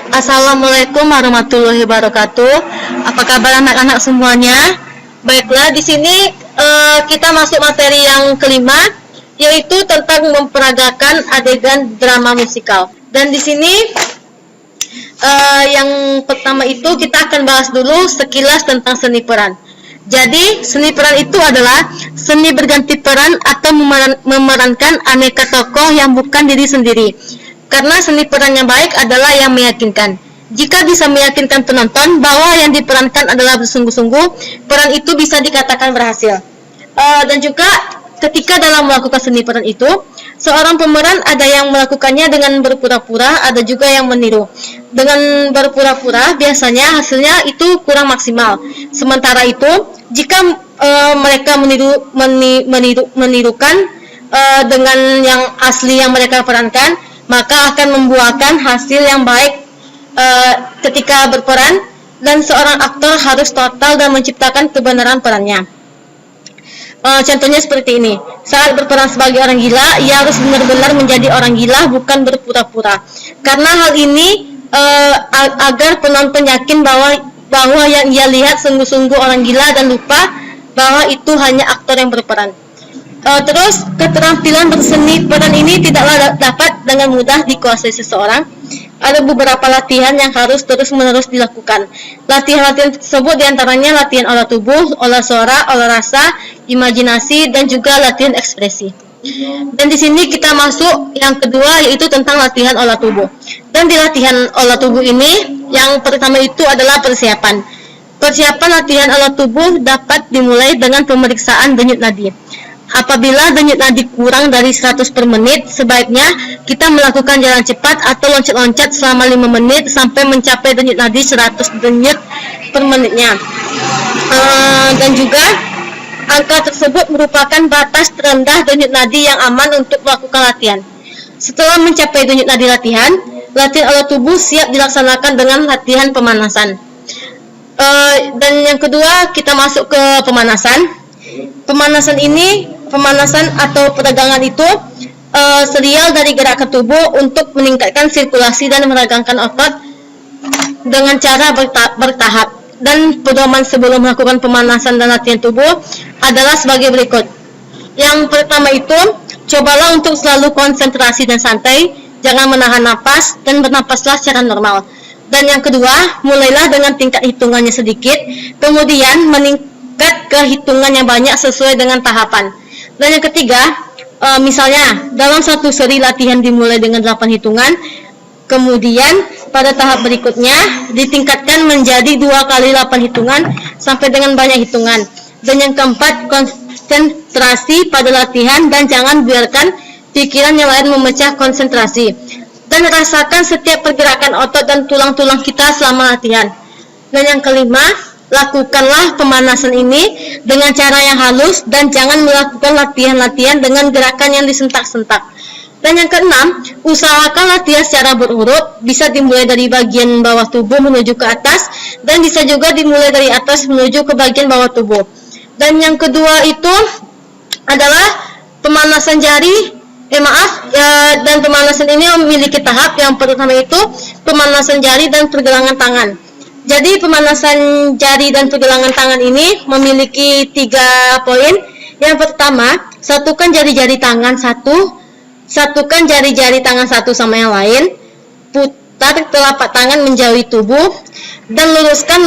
Assalamualaikum warahmatullahi wabarakatuh. Apa kabar anak-anak semuanya? Baiklah, di sini kita masuk materi yang kelima, yaitu tentang memperagakan adegan drama musikal. Dan di sini yang pertama itu kita akan bahas dulu sekilas tentang seni peran. Jadi, seni peran itu adalah seni berganti peran atau memerankan aneka tokoh yang bukan diri sendiri. Karena seni peran yang baik adalah yang meyakinkan. Jika bisa meyakinkan penonton bahwa yang diperankan adalah bersungguh-sungguh, peran itu bisa dikatakan berhasil. Dan juga ketika dalam melakukan seni peran itu, seorang pemeran ada yang melakukannya dengan berpura-pura, ada juga yang meniru. Dengan berpura-pura, biasanya hasilnya itu kurang maksimal. Sementara itu, jika mereka menirukan dengan yang asli yang mereka perankan, maka akan membuahkan hasil yang baik ketika berperan, dan seorang aktor harus total dan menciptakan kebenaran perannya. Contohnya seperti ini, saat berperan sebagai orang gila, ia harus benar-benar menjadi orang gila, bukan berpura-pura. Karena hal ini agar penonton yakin bahwa yang ia lihat sungguh-sungguh orang gila dan lupa bahwa itu hanya aktor yang berperan. Terus, keterampilan berseni peran ini tidaklah dapat dengan mudah dikuasai seseorang. Ada beberapa latihan yang harus terus-menerus dilakukan. Latihan-latihan tersebut diantaranya latihan olah tubuh, olah suara, olah rasa, imajinasi, dan juga latihan ekspresi. Dan di sini kita masuk yang kedua, yaitu tentang latihan olah tubuh. Dan di latihan olah tubuh ini, yang pertama itu adalah persiapan. Persiapan latihan olah tubuh dapat dimulai dengan pemeriksaan denyut nadi. Apabila denyut nadi kurang dari 100 per menit, sebaiknya kita melakukan jalan cepat atau loncat-loncat selama 5 menit sampai mencapai denyut nadi 100 denyut per menitnya. Dan juga angka tersebut merupakan batas terendah denyut nadi yang aman untuk melakukan latihan. Setelah mencapai denyut nadi latihan olah tubuh siap dilaksanakan dengan latihan pemanasan. Dan yang kedua, kita masuk ke pemanasan. Pemanasan atau peregangan itu serial dari gerakan tubuh untuk meningkatkan sirkulasi dan meregangkan otot dengan cara bertahap. Dan pedoman sebelum melakukan pemanasan dan latihan tubuh adalah sebagai berikut. Yang pertama itu, cobalah untuk selalu konsentrasi dan santai, jangan menahan napas, dan bernapaslah secara normal. Dan yang kedua, mulailah dengan tingkat hitungannya sedikit, kemudian meningkat ke hitungan yang banyak sesuai dengan tahapan. Dan yang ketiga, misalnya dalam satu seri latihan dimulai dengan 8 hitungan, kemudian pada tahap berikutnya ditingkatkan menjadi 2 kali 8 hitungan sampai dengan banyak hitungan. Dan yang keempat, konsentrasi pada latihan dan jangan biarkan pikiran yang lain memecah konsentrasi. Dan rasakan setiap pergerakan otot dan tulang-tulang kita selama latihan. Dan yang kelima, lakukanlah pemanasan ini dengan cara yang halus dan jangan melakukan latihan-latihan dengan gerakan yang disentak-sentak. Dan yang keenam, usahakan latihan secara berurut, bisa dimulai dari bagian bawah tubuh menuju ke atas, dan bisa juga dimulai dari atas menuju ke bagian bawah tubuh. Dan yang kedua itu adalah pemanasan jari, dan pemanasan ini memiliki tahap. Yang pertama itu pemanasan jari dan pergelangan tangan. Jadi pemanasan jari dan pergelangan tangan ini memiliki 3 poin. Yang pertama, satukan jari-jari tangan satukan jari-jari tangan satu sama yang lain, putar telapak tangan menjauhi tubuh, dan luruskan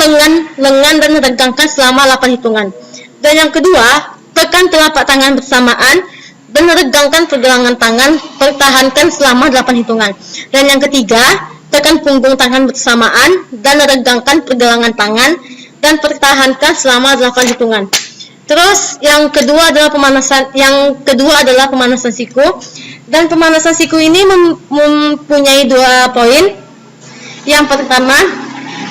lengan dan regangkan selama 8 hitungan. Dan yang kedua, tekan telapak tangan bersamaan dan regangkan pergelangan tangan, pertahankan selama 8 hitungan. Dan yang ketiga, tekan punggung tangan bersamaan dan regangkan pergelangan tangan dan pertahankan selama 8 hitungan. Terus yang kedua adalah pemanasan siku. Dan pemanasan siku ini mempunyai 2 poin. Yang pertama,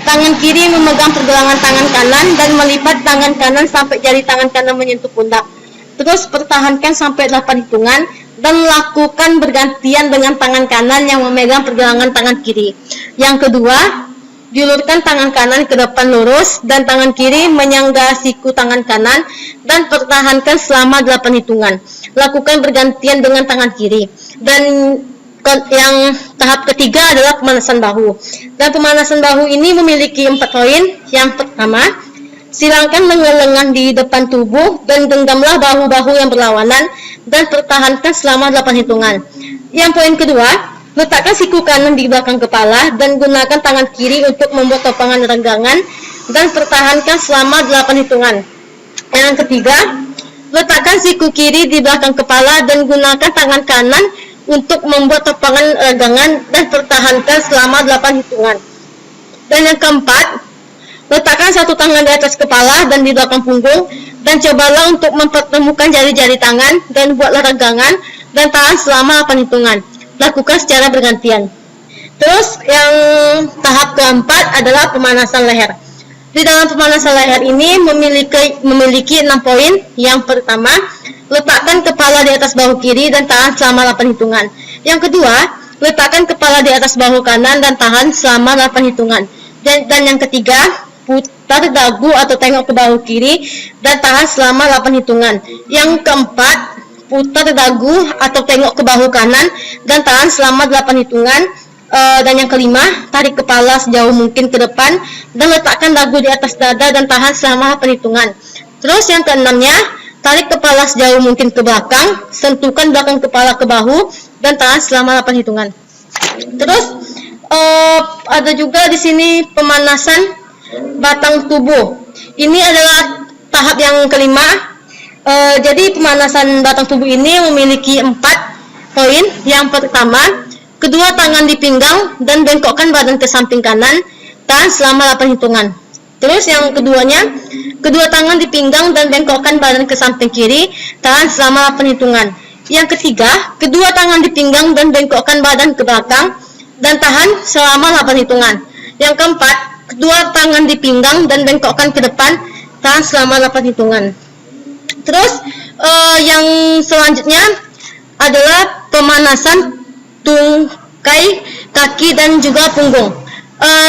tangan kiri memegang pergelangan tangan kanan dan melipat tangan kanan sampai jari tangan kanan menyentuh pundak. Terus pertahankan sampai 8 hitungan dan lakukan bergantian dengan tangan kanan yang memegang pergelangan tangan kiri. Yang kedua, diulurkan tangan kanan ke depan lurus dan tangan kiri menyangga siku tangan kanan dan pertahankan selama 8 hitungan. Lakukan bergantian dengan tangan kiri. Dan yang tahap ketiga adalah pemanasan bahu. Dan pemanasan bahu ini memiliki 4 poin. Yang pertama, silangkan lengan-lengan di depan tubuh dan genggamlah bahu-bahu yang berlawanan dan pertahankan selama 8 hitungan. Yang poin kedua, letakkan siku kanan di belakang kepala dan gunakan tangan kiri untuk membuat topangan renggangan dan pertahankan selama 8 hitungan. Yang ketiga, letakkan siku kiri di belakang kepala dan gunakan tangan kanan untuk membuat topangan renggangan dan pertahankan selama 8 hitungan. Dan yang keempat, letakkan satu tangan di atas kepala dan di belakang punggung dan cobalah untuk mempertemukan jari-jari tangan dan buatlah renggangan dan tahan selama 8 hitungan. Lakukan secara bergantian. Terus yang tahap keempat adalah pemanasan leher. Di dalam pemanasan leher ini memiliki 6 poin. Yang pertama, letakkan kepala di atas bahu kiri dan tahan selama 8 hitungan. Yang kedua, letakkan kepala di atas bahu kanan dan tahan selama 8 hitungan. Dan yang ketiga, putar dagu atau tengok ke bahu kiri dan tahan selama 8 hitungan. Yang keempat, putar dagu atau tengok ke bahu kanan dan tahan selama 8 hitungan. Dan yang kelima, tarik kepala sejauh mungkin ke depan dan letakkan dagu di atas dada dan tahan selama 8 hitungan. Terus yang keenamnya, tarik kepala sejauh mungkin ke belakang, sentuhkan belakang kepala ke bahu dan tahan selama 8 hitungan. Terus ada juga di sini pemanasan batang tubuh. Ini adalah tahap yang kelima. Jadi pemanasan batang tubuh ini memiliki 4 poin. Yang pertama, kedua tangan di pinggang dan bengkokkan badan ke samping kanan, tahan selama 8 hitungan. Terus yang keduanya, kedua tangan di pinggang dan bengkokkan badan ke samping kiri, tahan selama 8 hitungan. Yang ketiga, kedua tangan di pinggang dan bengkokkan badan ke belakang dan tahan selama 8 hitungan. Yang keempat, kedua tangan di pinggang dan bengkokkan ke depan, tahan selama 8 hitungan. Terus yang selanjutnya adalah pemanasan tungkai kaki dan juga punggung.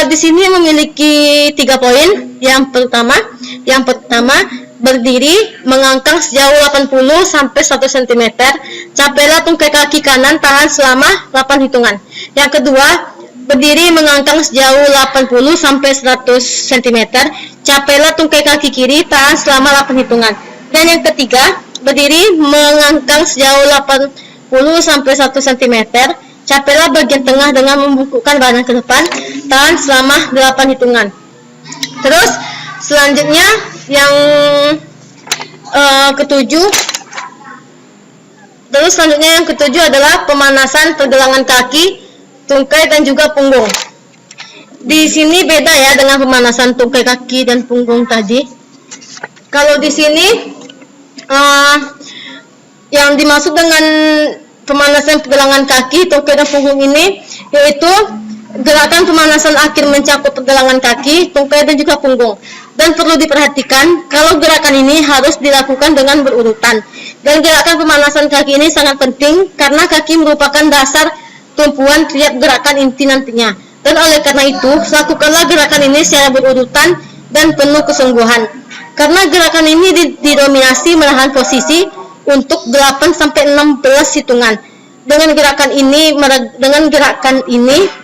Di sini memiliki 3 poin. Yang pertama, berdiri mengangkang sejauh 80 sampai 1 cm. Capailah tungkai kaki kanan, tahan selama 8 hitungan. Yang kedua, berdiri mengangkang sejauh 80 sampai 100 cm. Capailah tungkai kaki kiri, tahan selama 8 hitungan. Dan yang ketiga, berdiri mengangkang sejauh 80 sampai 1 cm. Capailah bagian tengah dengan membungkukkan badan ke depan, tahan selama 8 hitungan. Terus selanjutnya yang ketujuh adalah pemanasan pergelangan kaki, tungkai dan juga punggung. Di sini beda ya dengan pemanasan tungkai kaki dan punggung tadi. Kalau di sini yang dimaksud dengan pemanasan pergelangan kaki, tungkai dan punggung ini yaitu gerakan pemanasan akhir mencakup pergelangan kaki, tungkai dan juga punggung. Dan perlu diperhatikan kalau gerakan ini harus dilakukan dengan berurutan. Dan gerakan pemanasan kaki ini sangat penting karena kaki merupakan dasar tumpuan tiap gerakan inti nantinya. Dan oleh karena itu, lakukanlah gerakan ini secara berurutan dan penuh kesungguhan. Karena gerakan ini didominasi menahan posisi untuk 8 sampai 16 hitungan. Dengan gerakan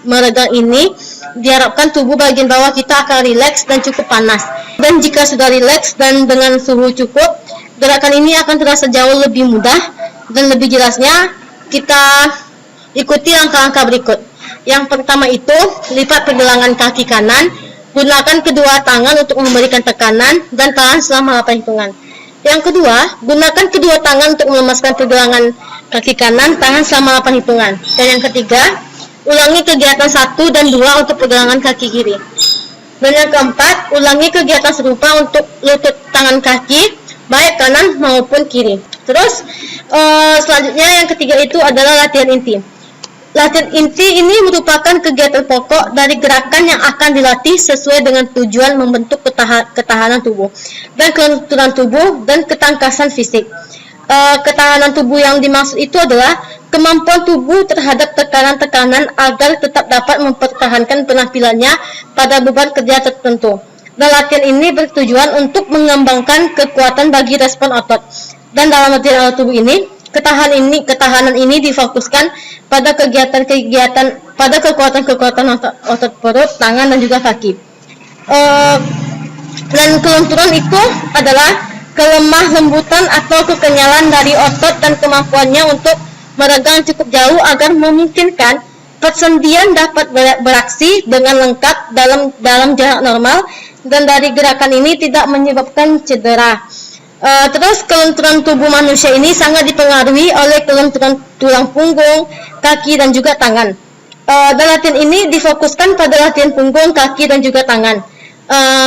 meregang ini diharapkan tubuh bagian bawah kita akan rileks dan cukup panas. Dan jika sudah rileks dan dengan suhu cukup, gerakan ini akan terasa jauh lebih mudah dan lebih jelasnya kita ikuti langkah-langkah berikut. Yang pertama itu, lipat pergelangan kaki kanan, gunakan kedua tangan untuk memberikan tekanan dan tahan selama 8 hitungan. Yang kedua, gunakan kedua tangan untuk melemaskan pergelangan kaki kanan, tahan selama 8 hitungan. Dan yang ketiga, ulangi kegiatan 1 dan 2 untuk pergelangan kaki kiri. Dan yang keempat, ulangi kegiatan serupa untuk lutut tangan kaki, baik kanan maupun kiri. Terus, selanjutnya yang ketiga itu adalah latihan inti. Latihan inti ini merupakan kegiatan pokok dari gerakan yang akan dilatih sesuai dengan tujuan membentuk ketahanan tubuh dan kelenturan tubuh dan ketangkasan fisik. Ketahanan tubuh yang dimaksud itu adalah kemampuan tubuh terhadap tekanan-tekanan agar tetap dapat mempertahankan penampilannya pada beban kerja tertentu. Dan latihan ini bertujuan untuk mengembangkan kekuatan bagi respon otot. Dan dalam latihan alat tubuh ini, Ketahanan ini difokuskan pada pada kekuatan-kekuatan otot perut, tangan, dan juga kaki. Dan kelenturan itu adalah kelemah lembutan atau kekenyalan dari otot dan kemampuannya untuk meregang cukup jauh agar memungkinkan persendian dapat beraksi dengan lengkap dalam jarak normal, dan dari gerakan ini tidak menyebabkan cedera. Terus kelenturan tubuh manusia ini sangat dipengaruhi oleh kelenturan tulang punggung, kaki, dan juga tangan. Dan latihan ini difokuskan pada latihan punggung, kaki, dan juga tangan.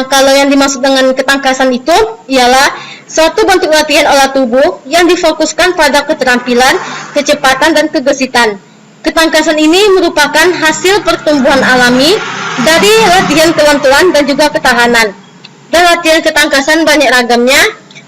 Kalau yang dimaksud dengan ketangkasan itu ialah suatu bentuk latihan olah tubuh yang difokuskan pada keterampilan, kecepatan, dan kegesitan. Ketangkasan ini merupakan hasil pertumbuhan alami dari latihan kelenturan dan juga ketahanan. Dan latihan ketangkasan banyak ragamnya,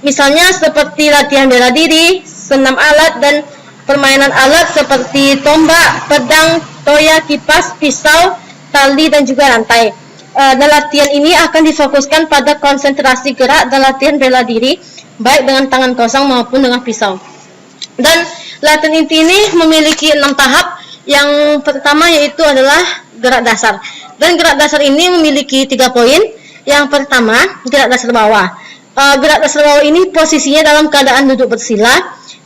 misalnya seperti latihan bela diri, senam alat, dan permainan alat seperti tombak, pedang, toya, kipas, pisau, tali, dan juga rantai. Dan latihan ini akan difokuskan pada konsentrasi gerak dan latihan bela diri, baik dengan tangan kosong maupun dengan pisau. Dan latihan inti ini memiliki 6 tahap. Yang pertama yaitu adalah gerak dasar. Dan gerak dasar ini memiliki 3 poin. Yang pertama, gerak dasar bawah. Gerak dasar bawah ini posisinya dalam keadaan duduk bersila.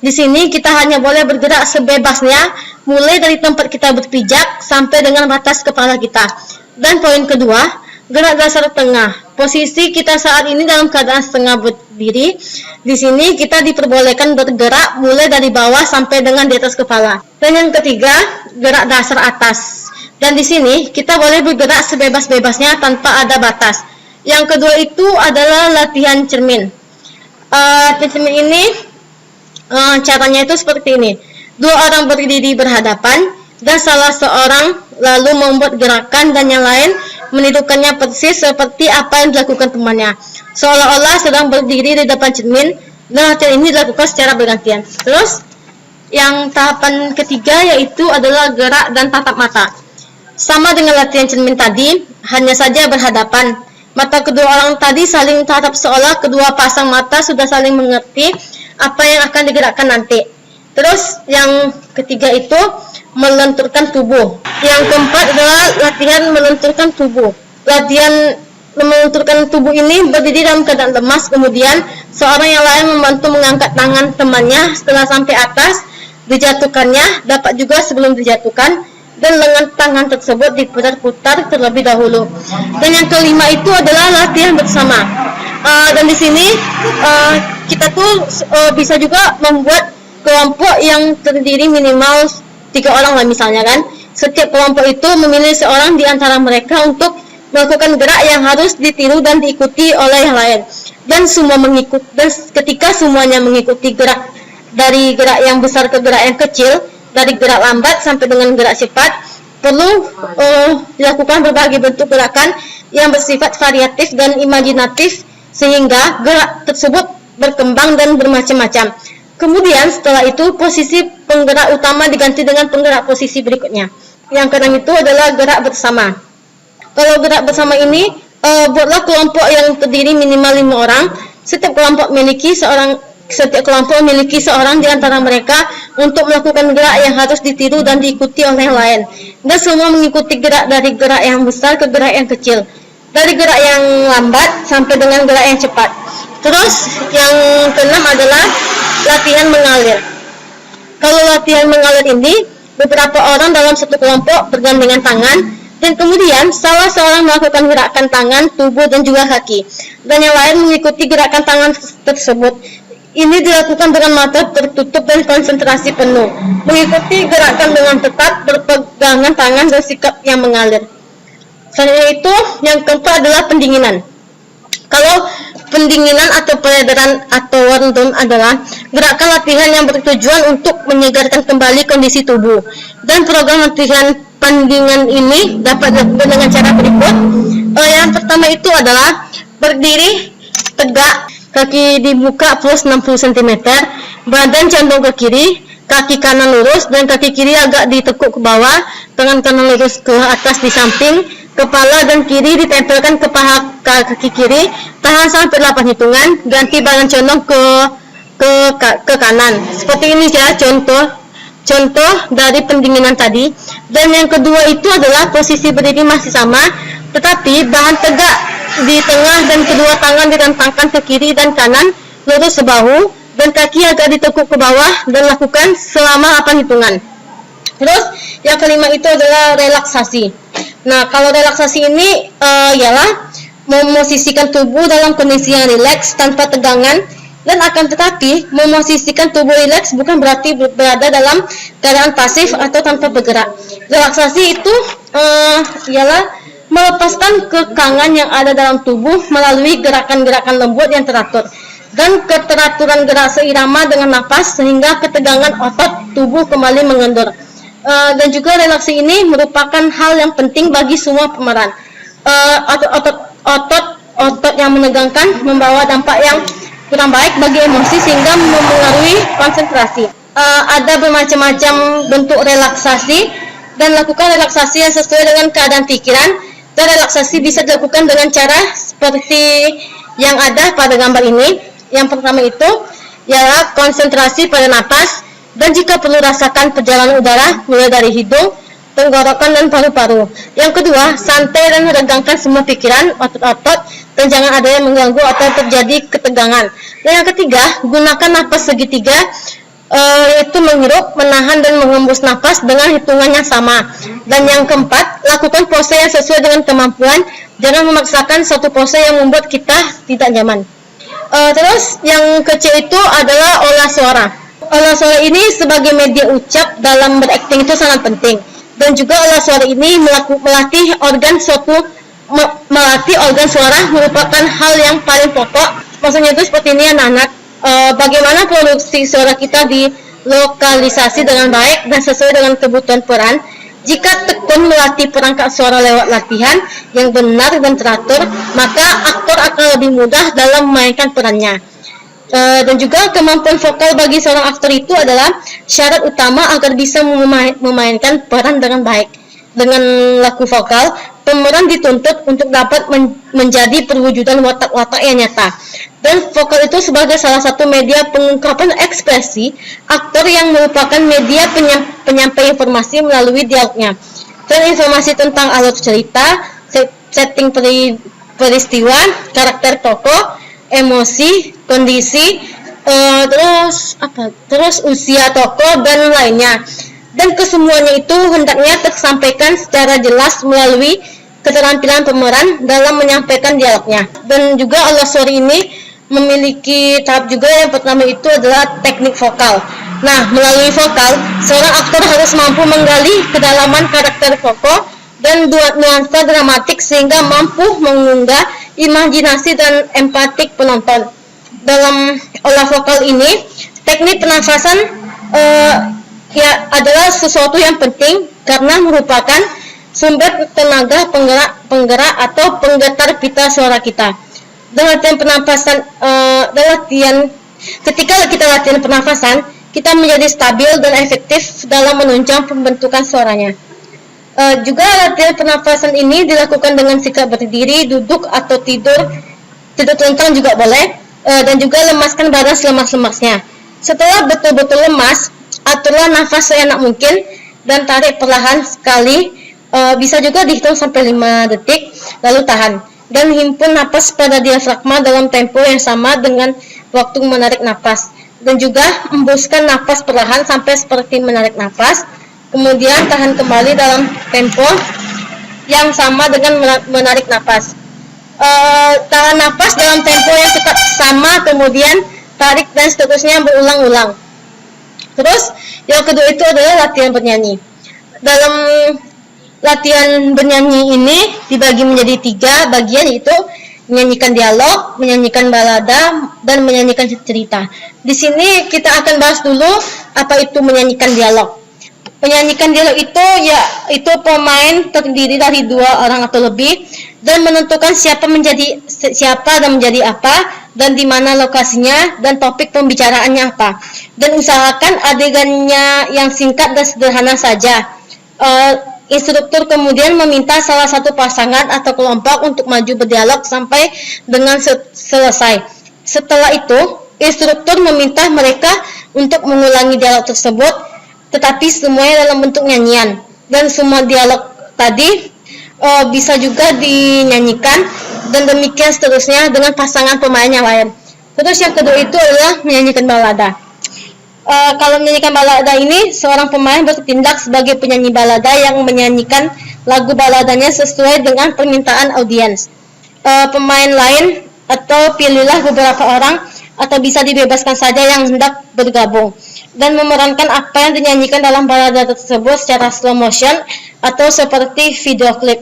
Di sini kita hanya boleh bergerak sebebasnya, mulai dari tempat kita berpijak sampai dengan batas kepala kita. Dan poin kedua, gerak dasar tengah. Posisi kita saat ini dalam keadaan setengah berdiri. Di sini kita diperbolehkan bergerak mulai dari bawah sampai dengan di atas kepala. Dan yang ketiga, gerak dasar atas. Dan di sini kita boleh bergerak sebebas-bebasnya tanpa ada batas. Yang kedua itu adalah latihan cermin. Latihan cermin ini caranya itu seperti ini. 2 orang berdiri berhadapan dan salah seorang lalu membuat gerakan dan yang lain menirukannya persis seperti apa yang dilakukan temannya, seolah-olah sedang berdiri di depan cermin. Dan latihan ini dilakukan secara bergantian. Terus yang tahapan ketiga yaitu adalah gerak dan tatap mata. Sama dengan latihan cermin tadi, hanya saja berhadapan. Mata kedua orang tadi saling tatap seolah kedua pasang mata sudah saling mengerti apa yang akan digerakkan nanti. Terus yang ketiga itu melenturkan tubuh. Yang keempat adalah latihan melenturkan tubuh. Latihan melenturkan tubuh ini berdiri dalam keadaan lemas, kemudian seorang yang lain membantu mengangkat tangan temannya setelah sampai atas, dijatuhkannya, dapat juga sebelum dijatuhkan, dan lengan tangan tersebut diputar-putar terlebih dahulu. Dan yang kelima itu adalah latihan bersama. Dan di sini kita tuh bisa juga membuat kelompok yang terdiri minimal 3 orang lah misalnya kan. Setiap kelompok itu memilih seorang di antara mereka untuk melakukan gerak yang harus ditiru dan diikuti oleh yang lain. Dan semua mengikut. Dan ketika semuanya mengikuti gerak, dari gerak yang besar ke gerak yang kecil, dari gerak lambat sampai dengan gerak cepat, perlu dilakukan berbagai bentuk gerakan yang bersifat variatif dan imajinatif sehingga gerak tersebut berkembang dan bermacam-macam. Kemudian setelah itu posisi penggerak utama diganti dengan penggerak posisi berikutnya. Yang keenam itu adalah gerak bersama. Kalau gerak bersama ini, buatlah kelompok yang terdiri minimal 5 orang. Setiap kelompok memiliki seorang di antara mereka untuk melakukan gerak yang harus ditiru dan diikuti oleh yang lain. Dan semua mengikuti gerak dari gerak yang besar ke gerak yang kecil, dari gerak yang lambat sampai dengan gerak yang cepat. Terus yang keenam adalah latihan mengalir. Kalau latihan mengalir ini, beberapa orang dalam satu kelompok bergandengan tangan, dan kemudian salah seorang melakukan gerakan tangan, tubuh, dan juga kaki, dan yang lain mengikuti gerakan tangan tersebut. Ini dilakukan dengan mata tertutup dan konsentrasi penuh, mengikuti gerakan dengan tetap, berpegangan tangan, dan sikap yang mengalir. Selanjutnya itu, yang keempat adalah pendinginan. Kalau pendinginan atau peredaran atau warm down adalah gerakan latihan yang bertujuan untuk menyegarkan kembali kondisi tubuh. Dan program latihan pendinginan ini dapat dilakukan dengan cara berikut. Yang pertama itu adalah berdiri tegak, kaki dibuka plus 60 cm, badan condong ke kiri, kaki kanan lurus dan kaki kiri agak ditekuk ke bawah, tangan kanan lurus ke atas di samping, kepala dan kiri ditempelkan ke paha kaki kiri, tahan sampai 8 hitungan, ganti badan condong ke ke kanan. Seperti ini ya contoh dari pendinginan tadi. Dan yang kedua itu adalah posisi berdiri masih sama, tetapi bahan tegak di tengah dan kedua tangan direntangkan ke kiri dan kanan, lurus sebahu, dan kaki agak ditekuk ke bawah dan lakukan selama 8 hitungan. Terus yang kelima itu adalah relaksasi. Nah, kalau relaksasi ini ialah memosisikan tubuh dalam kondisi yang rileks tanpa tegangan, dan akan tetapi memosisikan tubuh rileks bukan berarti berada dalam keadaan pasif atau tanpa bergerak. Relaksasi itu ialah melepaskan kekangan yang ada dalam tubuh melalui gerakan-gerakan lembut yang teratur dan keteraturan gerak seirama dengan napas sehingga ketegangan otot tubuh kembali mengendur. Dan juga relaksasi ini merupakan hal yang penting bagi semua pemeran. Otot yang menegangkan membawa dampak yang kurang baik bagi emosi sehingga mempengaruhi konsentrasi. Ada bermacam-macam bentuk relaksasi, dan lakukan relaksasi yang sesuai dengan keadaan pikiran. Dan relaksasi bisa dilakukan dengan cara seperti yang ada pada gambar ini. Yang pertama itu ialah konsentrasi pada napas, dan jika perlu rasakan perjalanan udara mulai dari hidung, tenggorokan, dan paru-paru. Yang kedua, santai dan regangkan semua pikiran, otot-otot, dan jangan ada yang mengganggu atau terjadi ketegangan. Dan yang ketiga, gunakan napas segitiga, yaitu menghirup, menahan, dan mengembus napas dengan hitungan yang sama. Dan yang keempat, lakukan pose yang sesuai dengan kemampuan, jangan memaksakan satu pose yang membuat kita tidak nyaman. Terus yang kecil itu adalah olah suara. Olah suara ini sebagai media ucap dalam berakting itu sangat penting. Dan juga olah suara ini melatih organ suara merupakan hal yang paling pokok. Maksudnya itu seperti ini anak-anak. Bagaimana produksi suara kita dilokalisasi dengan baik dan sesuai dengan kebutuhan peran. Jika tekun melatih perangkat suara lewat latihan yang benar dan teratur, maka aktor akan lebih mudah dalam memainkan perannya. Dan juga kemampuan vokal bagi seorang aktor itu adalah syarat utama agar bisa memainkan peran dengan baik. Dengan laku vokal, pemeran dituntut untuk dapat menjadi perwujudan watak-watak yang nyata. Dan vokal itu sebagai salah satu media pengungkapan ekspresi aktor yang merupakan media penyampai informasi melalui dialognya. Dan informasi tentang alur cerita, setting peristiwa, karakter tokoh, emosi, kondisi, terus usia tokoh dan lainnya. Dan kesemuanya itu hendaknya tersampaikan secara jelas melalui keterampilan pemeran dalam menyampaikan dialognya. Dan juga olah suara ini memiliki tahap juga. Yang pertama itu adalah teknik vokal. Nah, melalui vokal, seorang aktor harus mampu menggali kedalaman karakter tokoh dan nuansa dramatik sehingga mampu mengunggah imajinasi dan empatik penonton. Dalam olah vokal ini, teknik pernafasan adalah sesuatu yang penting karena merupakan sumber tenaga penggerak atau penggetar pita suara kita. Dan latihan pernafasan, ketika kita latihan pernafasan, kita menjadi stabil dan efektif dalam menunjang pembentukan suaranya. Juga latihan pernafasan ini dilakukan dengan sikap berdiri, duduk atau tidur telentang juga boleh, dan juga lemaskan badan selemas-lemasnya. Setelah betul-betul lemas, aturlah nafas seenak mungkin dan tarik perlahan sekali, bisa juga dihitung sampai 5 detik, lalu tahan. Dan himpun napas pada diafragma dalam tempo yang sama dengan waktu menarik napas. Dan juga embuskan napas perlahan sampai seperti menarik napas, kemudian tahan kembali dalam tempo yang sama dengan menarik napas. Tahan napas dalam tempo yang tetap sama, kemudian tarik dan seterusnya berulang-ulang. Terus yang kedua itu adalah latihan bernyanyi. Dalam latihan bernyanyi ini dibagi menjadi 3 bagian, yaitu menyanyikan dialog, menyanyikan balada, dan menyanyikan cerita. Di sini kita akan bahas dulu apa itu menyanyikan dialog. Menyanyikan dialog itu pemain terdiri dari 2 orang atau lebih dan menentukan siapa dan menjadi apa, dan di mana lokasinya, dan topik pembicaraannya apa. Dan usahakan adegannya yang singkat dan sederhana saja. Instruktur kemudian meminta salah satu pasangan atau kelompok untuk maju berdialog sampai dengan selesai. Setelah itu, Instruktur meminta mereka untuk mengulangi dialog tersebut, tetapi semuanya dalam bentuk nyanyian. Dan semua dialog tadi bisa juga dinyanyikan, dan demikian seterusnya dengan pasangan pemain yang lain. Terus yang kedua itu adalah menyanyikan balada. Kalau menyanyikan balada ini, seorang pemain bertindak sebagai penyanyi balada yang menyanyikan lagu baladanya sesuai dengan permintaan audiens. Pemain lain atau pilihlah beberapa orang atau bisa dibebaskan saja yang hendak bergabung dan memerankan apa yang dinyanyikan dalam balada tersebut secara slow motion atau seperti video klip.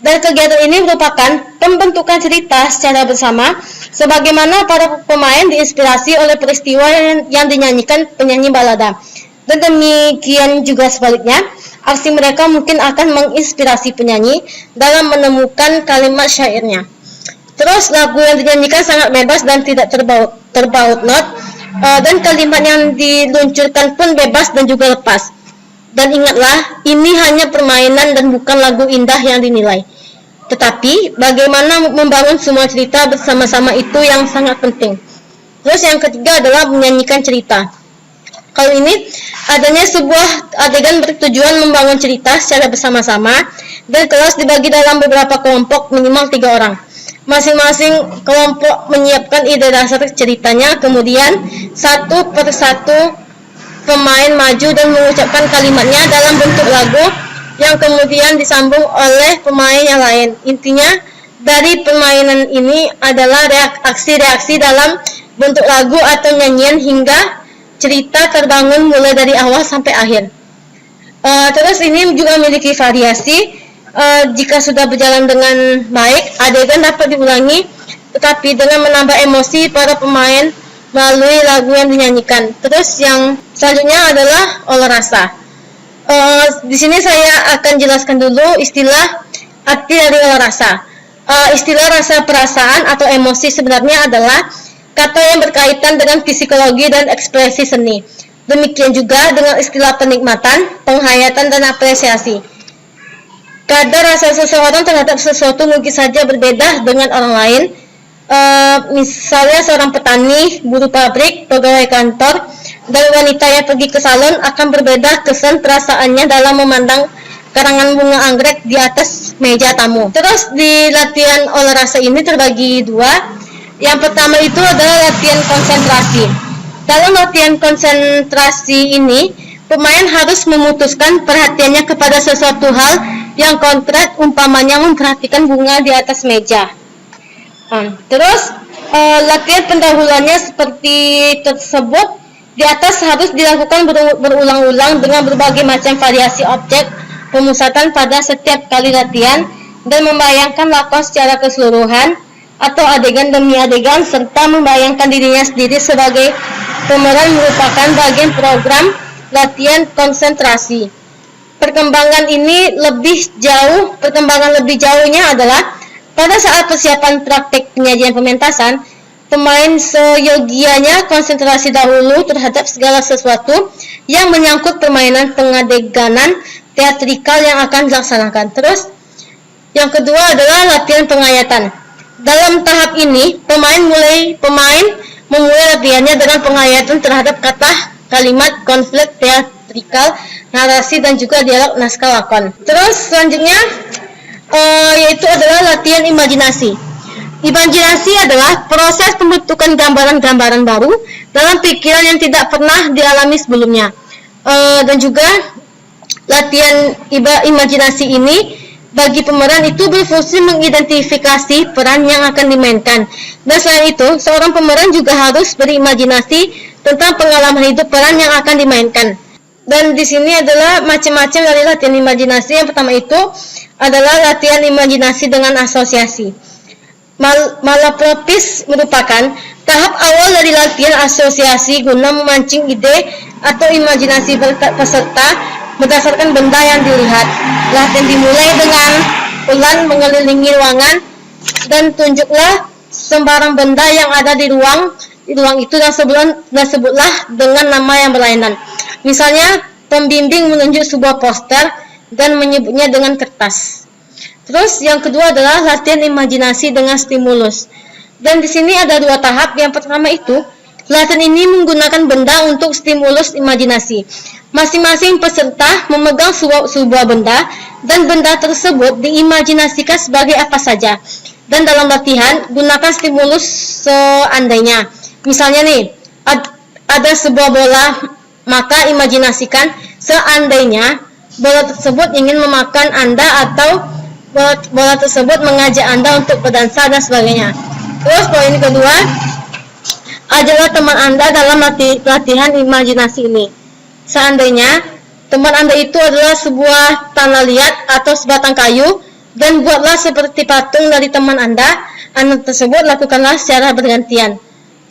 Dan kegiatan ini merupakan pembentukan cerita secara bersama, sebagaimana para pemain diinspirasi oleh peristiwa yang dinyanyikan penyanyi balada. Dan demikian juga sebaliknya, aksi mereka mungkin akan menginspirasi penyanyi dalam menemukan kalimat syairnya. Terus lagu yang dinyanyikan sangat bebas dan tidak terbaut not, dan kalimat yang diluncurkan pun bebas dan juga lepas. Dan ingatlah, ini hanya permainan dan bukan lagu indah yang dinilai. Tetapi bagaimana membangun semua cerita bersama-sama itu yang sangat penting. Terus yang ketiga adalah menyanyikan cerita. Kalau ini adanya sebuah adegan bertujuan membangun cerita secara bersama-sama, dan kelas dibagi dalam beberapa kelompok minimal 3 orang. Masing-masing kelompok menyiapkan ide dasar ceritanya, kemudian satu persatu pemain maju dan mengucapkan kalimatnya dalam bentuk lagu yang kemudian disambung oleh pemain yang lain. Intinya dari permainan ini adalah reaksi-reaksi dalam bentuk lagu atau nyanyian hingga cerita terbangun mulai dari awal sampai akhir. Terus ini juga memiliki variasi. Jika sudah berjalan dengan baik, adegan dapat diulangi, tetapi dengan menambah emosi para pemain melalui lagu yang dinyanyikan. Terus yang selanjutnya adalah olah rasa. Di sini saya akan jelaskan dulu istilah arti dari olah rasa. Istilah rasa perasaan atau emosi sebenarnya adalah kata yang berkaitan dengan psikologi dan ekspresi seni. Demikian juga dengan istilah penikmatan, penghayatan, dan apresiasi. Kadar rasa seseorang terhadap sesuatu mungkin saja berbeda dengan orang lain. Misalnya seorang petani, buruh pabrik, pegawai kantor, dan wanita yang pergi ke salon akan berbeda kesan perasaannya dalam memandang karangan bunga anggrek di atas meja tamu. Terus di latihan olah rasa ini terbagi 2. Yang pertama itu adalah latihan konsentrasi. Dalam latihan konsentrasi ini, pemain harus memutuskan perhatiannya kepada sesuatu hal yang konkret, umpamanya memperhatikan bunga di atas meja. Terus latihan pendahuluannya seperti tersebut. Di atas harus dilakukan berulang-ulang dengan berbagai macam variasi objek pemusatan pada setiap kali latihan, dan membayangkan lakon secara keseluruhan atau adegan demi adegan, serta membayangkan dirinya sendiri sebagai pemeran merupakan bagian program latihan konsentrasi. Perkembangan lebih jauhnya adalah pada saat persiapan praktek penyajian pementasan, pemain seyogianya konsentrasi dahulu terhadap segala sesuatu yang menyangkut permainan pengadeganan teatrikal yang akan dilaksanakan. Terus yang kedua adalah latihan penghayatan. Dalam tahap ini, pemain memulai latihannya dengan penghayatan terhadap kata, kalimat, konflik teatrikal, narasi, dan juga dialog naskah lakon. Terus selanjutnya yaitu adalah latihan imajinasi. Imajinasi adalah proses pembentukan gambaran-gambaran baru dalam pikiran yang tidak pernah dialami sebelumnya. Dan juga latihan imajinasi ini bagi pemeran itu berfungsi mengidentifikasi peran yang akan dimainkan. Dan selain itu, seorang pemeran juga harus berimajinasi tentang pengalaman hidup peran yang akan dimainkan. Dan di sini adalah macam-macam dari latihan imajinasi. Yang pertama itu adalah latihan imajinasi dengan asosiasi. Malapropis merupakan tahap awal dari latihan asosiasi guna memancing ide atau imajinasi peserta berdasarkan benda yang dilihat. Latihan dimulai dengan ulang mengelilingi ruangan dan tunjuklah sembarang benda yang ada di ruang itu dan sebutlah dengan nama yang berlainan. Misalnya, pembimbing menunjuk sebuah poster dan menyebutnya dengan kertas. Terus yang kedua adalah latihan imajinasi dengan stimulus. Dan di sini ada 2 tahap. Yang pertama itu Latihan ini menggunakan benda untuk stimulus imajinasi. Masing-masing peserta memegang sebuah benda dan benda tersebut diimajinasikan sebagai apa saja. Dan dalam latihan, gunakan stimulus seandainya. Misalnya nih, ada sebuah bola, maka imajinasikan seandainya bola tersebut ingin memakan Anda atau bola tersebut mengajak Anda untuk berdansa dan sebagainya. Terus poin kedua, ajarlah teman Anda dalam latihan imajinasi ini. Seandainya teman Anda itu adalah sebuah tanah liat atau sebatang kayu, dan buatlah seperti patung dari teman Anda tersebut, lakukanlah secara bergantian.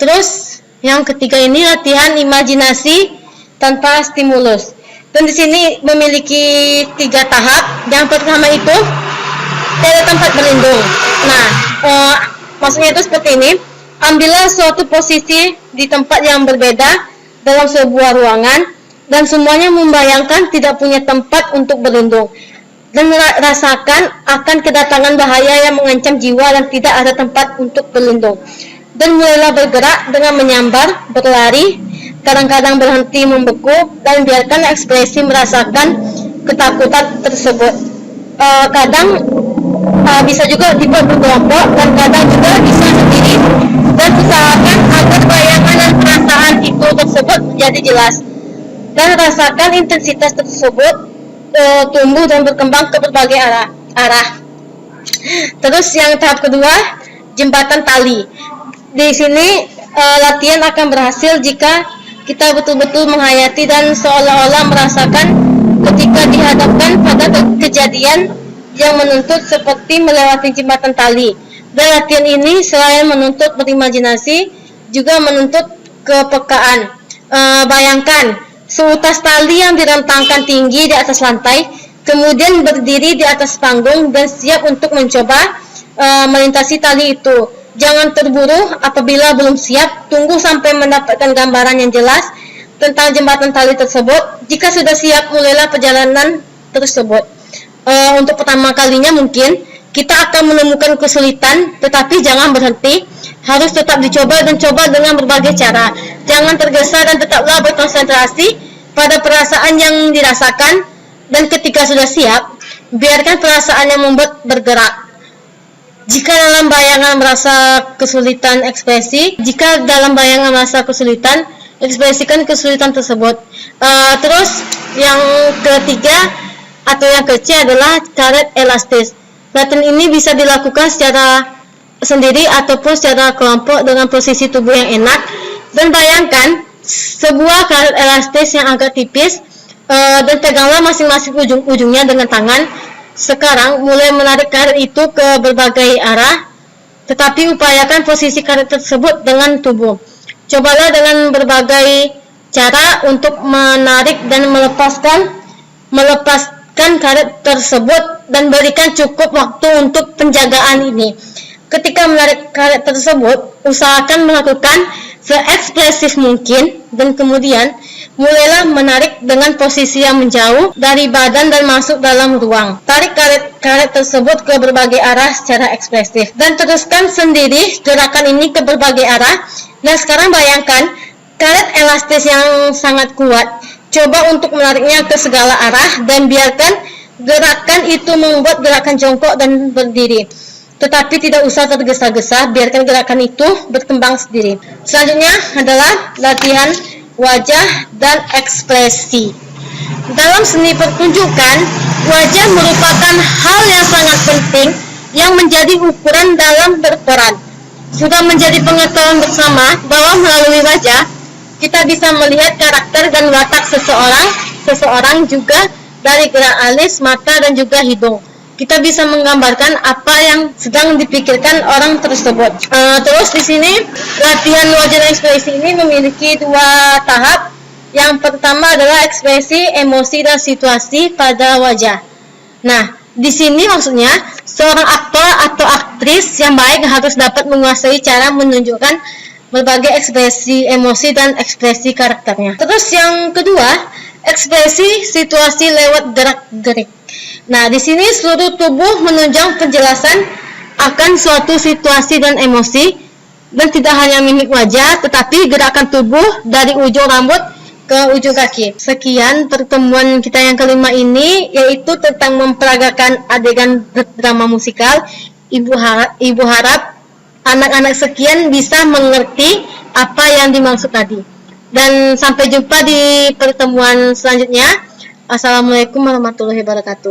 Terus yang ketiga ini latihan imajinasi tanpa stimulus. Dan di sini memiliki 3 tahap. Yang pertama itu dari tempat berlindung. Nah, maksudnya itu seperti ini. Ambillah suatu posisi di tempat yang berbeda dalam sebuah ruangan dan semuanya membayangkan tidak punya tempat untuk berlindung dan rasakan akan kedatangan bahaya yang mengancam jiwa dan tidak ada tempat untuk berlindung. Dan mulailah bergerak dengan menyambar, berlari, kadang-kadang berhenti membeku, dan biarkan ekspresi merasakan ketakutan tersebut. Kadang bisa juga dibuat berkelompok dan kadang juga bisa sendiri, dan usahakan agar bayangan dan perasaan itu tersebut menjadi jelas dan rasakan intensitas tersebut tumbuh dan berkembang ke berbagai arah. Terus yang tahap kedua, jembatan tali. Di sini latihan akan berhasil jika kita betul-betul menghayati dan seolah-olah merasakan ketika dihadapkan pada kejadian yang menuntut seperti melewati jembatan tali. Dan latihan ini selain menuntut berimajinasi, juga menuntut kepekaan. Bayangkan seutas tali yang direntangkan tinggi di atas lantai, kemudian berdiri di atas panggung dan siap untuk mencoba melintasi tali itu. Jangan terburu apabila belum siap, tunggu sampai mendapatkan gambaran yang jelas tentang jembatan tali tersebut. Jika sudah siap, mulailah perjalanan tersebut. Untuk pertama kalinya mungkin kita akan menemukan kesulitan, tetapi jangan berhenti, harus tetap dicoba dan coba dengan berbagai cara. Jangan tergesa dan tetaplah berkonsentrasi pada perasaan yang dirasakan, dan ketika sudah siap, biarkan perasaan yang membuat bergerak. Jika dalam bayangan merasa kesulitan, ekspresikan kesulitan tersebut. Terus yang ketiga atau yang kecil adalah karet elastis. Latihan ini bisa dilakukan secara sendiri ataupun secara kelompok dengan posisi tubuh yang enak. Dan bayangkan sebuah karet elastis yang agak tipis, dan peganglah masing-masing ujungnya dengan tangan. Sekarang mulai menarik karet itu ke berbagai arah, tetapi upayakan posisi karet tersebut dengan tubuh. Cobalah dengan berbagai cara untuk menarik dan melepaskan karet tersebut, dan berikan cukup waktu untuk penjagaan ini. Ketika menarik karet tersebut, usahakan melakukan seekspresif mungkin, dan kemudian mulailah menarik dengan posisi yang menjauh dari badan dan masuk dalam ruang. Tarik karet tersebut ke berbagai arah secara ekspresif dan teruskan sendiri gerakan ini ke berbagai arah. Nah, sekarang bayangkan karet elastis yang sangat kuat. Coba untuk menariknya ke segala arah dan biarkan gerakan itu membuat gerakan jongkok dan berdiri. Tetapi tidak usah tergesa-gesa, biarkan gerakan itu berkembang sendiri. Selanjutnya adalah latihan wajah dan ekspresi. Dalam seni pertunjukan, wajah merupakan hal yang sangat penting yang menjadi ukuran dalam berperan. Sudah menjadi pengetahuan bersama bahwa melalui wajah kita bisa melihat karakter dan watak seseorang juga dari gerak alis, mata, dan juga hidung. Kita bisa menggambarkan apa yang sedang dipikirkan orang tersebut. Terus di sini latihan wajah dan ekspresi ini memiliki 2 tahap. Yang pertama adalah ekspresi, emosi, dan situasi pada wajah. Nah, di sini maksudnya seorang aktor atau aktris yang baik harus dapat menguasai cara menunjukkan berbagai ekspresi emosi dan ekspresi karakternya. Terus yang kedua, ekspresi situasi lewat gerak-gerik. Nah, di sini seluruh tubuh menunjang penjelasan akan suatu situasi dan emosi. Dan tidak hanya mimik wajah, tetapi gerakan tubuh dari ujung rambut ke ujung kaki. Sekian pertemuan kita yang kelima ini, yaitu tentang memperagakan adegan drama musikal. Ibu harap anak-anak sekian bisa mengerti apa yang dimaksud tadi. Dan sampai jumpa di pertemuan selanjutnya. Assalamualaikum warahmatullahi wabarakatuh.